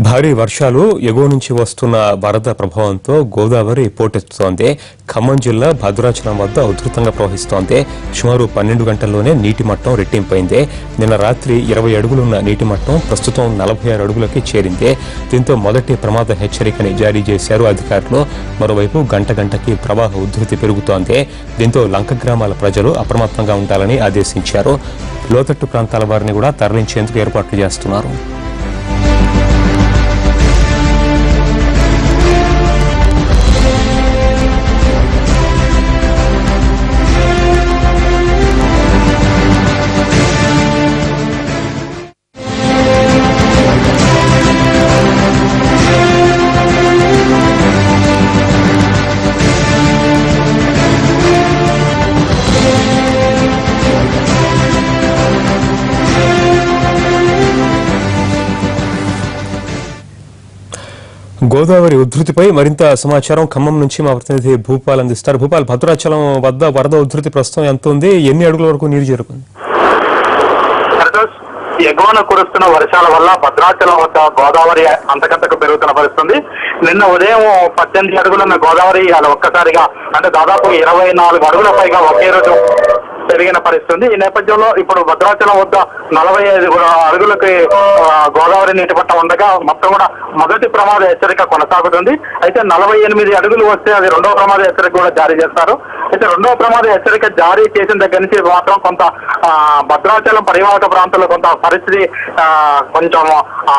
భారీ వర్షాలు ఎగువ నుంచి వస్తున్న వరద ప్రభావంతో గోదావరి పోటెత్తుతోంది. ఖమ్మం జిల్లా భద్రాచలం వద్ద ఉధృతంగా ప్రవహిస్తోంది. సుమారు 12 గంటల్లోనే నీటి మట్టం రెట్టింపైంది. నిన్న రాత్రి 20 అడుగులున్న నీటి మట్టం ప్రస్తుతం 46 అడుగులకి చేరింది. దీంతో మొదటి ప్రమాద హెచ్చరికని జారీ చేశారు అధికారులు. మరోవైపు గంటకి ప్రవాహ ఉధృతి పెరుగుతోంది. దీంతో లంక గ్రామాల ప్రజలు అప్రమత్తంగా ఉండాలని ఆదేశించారు. లోతట్టు ప్రాంతాల వారిని కూడా తరలించేందుకు ఏర్పాట్లు చేస్తున్నారు. గోదావరి ఉధృతిపై మరింత సమాచారం ఖమ్మం నుంచి మా ప్రతినిధి భూపాల్ అందిస్తారు. భూపాల్, భద్రాచలం వద్ద వరద ఉధృతి ప్రస్తుతం ఎంత ఉంది? ఎన్ని అడుగుల వరకు నీరు చేరుకుంది? ఎగువన కురుస్తున్న వర్షాల వల్ల భద్రాచలం వద్ద గోదావరి అంతకంతకు పెరుగుతున్న పరిస్థితుంది. నిన్న ఉదయం 18 అడుగులున్న గోదావరి అలా ఒక్కసారిగా అంటే దాదాపు 24 అడుగుల పైగా ఒకే రోజు పెరిగిన పరిస్థితుంది. ఈ నేపథ్యంలో ఇప్పుడు భద్రాచలం వద్ద 45 అడుగులకి గోదావరి నీటి మట్టం ఉండగా మొత్తం కూడా మొదటి ప్రమాద హెచ్చరిక కొనసాగుతుంది. అయితే 48 అడుగులు వస్తే అది రెండవ ప్రమాద హెచ్చరిక కూడా జారీ చేస్తారు. అయితే రెండవ ప్రమాద హెచ్చరిక జారీ చేసిన దగ్గర నుంచి మాత్రం కొంత భద్రాచలం పరివాహక ప్రాంతంలో కొంత పరిస్థితి కొంచెం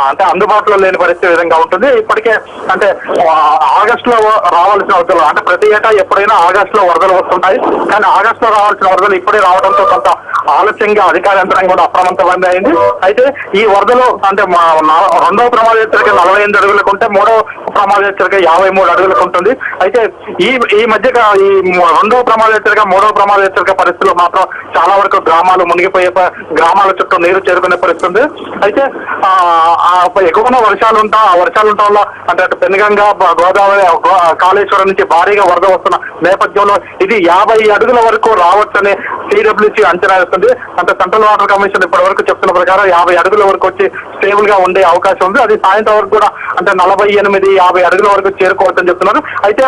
అంటే అందుబాటులో లేని పరిస్థితి విధంగా ఉంటుంది. ఇప్పటికే అంటే ఆగస్టులో రావాల్సిన వరదలు అంటే ప్రతి ఏటా ఎప్పుడైనా ఆగస్టులో వరదలు వస్తుంటాయి. కానీ ఆగస్టులో రావాల్సిన వరదలు ఇప్పుడే రావడంతో కొంత ఆలస్యంగా అధికార యంత్రాంగం కూడా అప్రమత్తమైంది అయింది. అయితే ఈ వరదలు అంటే రెండవ ప్రమాద హెచ్చరిక 48 అడుగులకు ఉంటే మూడవ ప్రమాద హెచ్చరిక 53 అడుగులకు ఉంటుంది. అయితే ఈ మధ్య ఈ రెండవ ప్రమాద హెచ్చరిక మూడవ ప్రమాద హెచ్చరిక పరిస్థితుల్లో మాత్రం చాలా వరకు గ్రామాలు మునిగిపోయే గ్రామాల చుట్టూ నీరు చేరుకునే పరిస్థితుంది. అయితే ఎక్కువగా వర్షాలు ఉండటం వల్ల అంటే అటు పెనుగంగా గోదావరి కాళేశ్వరం నుంచి భారీగా వరద వస్తున్న నేపథ్యంలో ఇది 50 అడుగుల వరకు రావచ్చని సిడబ్ల్యూసీ అంచనా వేస్తుంది. అంటే సెంట్రల్ వాటర్ కమిషన్ ఇప్పటి వరకు చెప్తున్న ప్రకారం 50 అడుగుల వరకు వచ్చి స్టేబుల్ గా ఉండే అవకాశం ఉంది. అది సాయంత్రం వరకు కూడా అంటే 48-50 అడుగుల వరకు చేరుకోవచ్చని చెప్తున్నారు. అయితే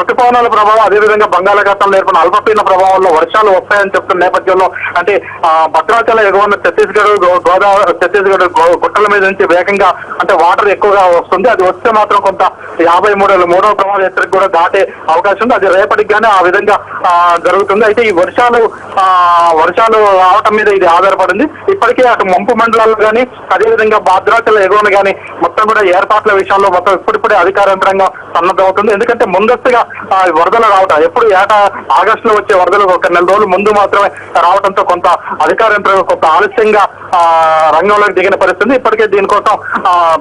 ఋతుపవనాల ప్రభావం అదేవిధంగా బంగాళాఖాతంలో ఏర్పడిన అల్పపీడన ప్రభావంలో వర్షాలు వస్తాయని చెప్తున్న నేపథ్యంలో అంటే భద్రాచలం ఎగువన ఛత్తీస్గఢ్ గుట్టల మీద నుంచి వేగంగా అంటే వాటర్ ఎక్కువగా వస్తుంది. అది వస్తే మాత్రం కొంత 53 మూడవ ప్రమాద హెచ్చరిక కూడా దాటే అవకాశం ఉంది. అది రేపటికి గానీ ఆ విధంగా జరుగుతుంది. అయితే ఈ వర్షాలు రావటం మీద ఇది ఆధారపడింది. ఇప్పటికే అటు ముంపు మండలాలు కానీ అదేవిధంగా భద్రాచలం ఎగువన కానీ మొత్తం కూడా ఏర్పాట్ల విషయంలో మొత్తం ఇప్పుడిప్పుడే అధికార యంత్రాంగం సన్నద్ధమవుతుంది. ఎందుకంటే ముందస్తుగా వరదలు రావటం ఎప్పుడు ఏటా ఆగస్టులో వచ్చే వరదలు ఒక నెల రోజులు ముందు మాత్రమే రావడంతో కొంత అధికార యంత్రాంగం కొంత ఆలస్యంగా రంగంలోకి దిగిన పరిస్థితి. ఇప్పటికే దీనికోసం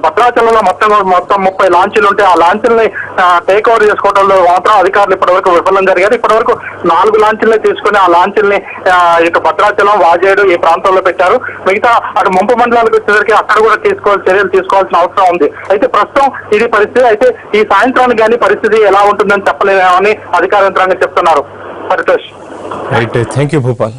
భద్రాచలంలో మొత్తం 30 లాంచీలు ఉంటే ఆ లాంచీలని టేక్ ఓవర్ చేసుకోవడంలో మాత్రం అధికారులు ఇప్పటి వరకు విఫలం జరిగారు. ఇప్పటి వరకు 4 లాంచీలనే తీసుకుని ఆ లాంచీల్ని ఇటు భద్రాచలం వాజేడు ఈ ప్రాంతంలో పెట్టారు. మిగతా అటు ముంపు మండలాలకు వచ్చేసరికి అక్కడ కూడా చర్యలు తీసుకోవాల్సిన అవసరం ఉంది. అయితే ప్రస్తుతం ఇది పరిస్థితి. అయితే ఈ సాయంత్రానికి కానీ పరిస్థితి ఎలా ఉంటుందని చెప్పలేమని అధికార యంత్రాంగం చెప్తున్నారు. Paritosh. Right, thank you Bhupal.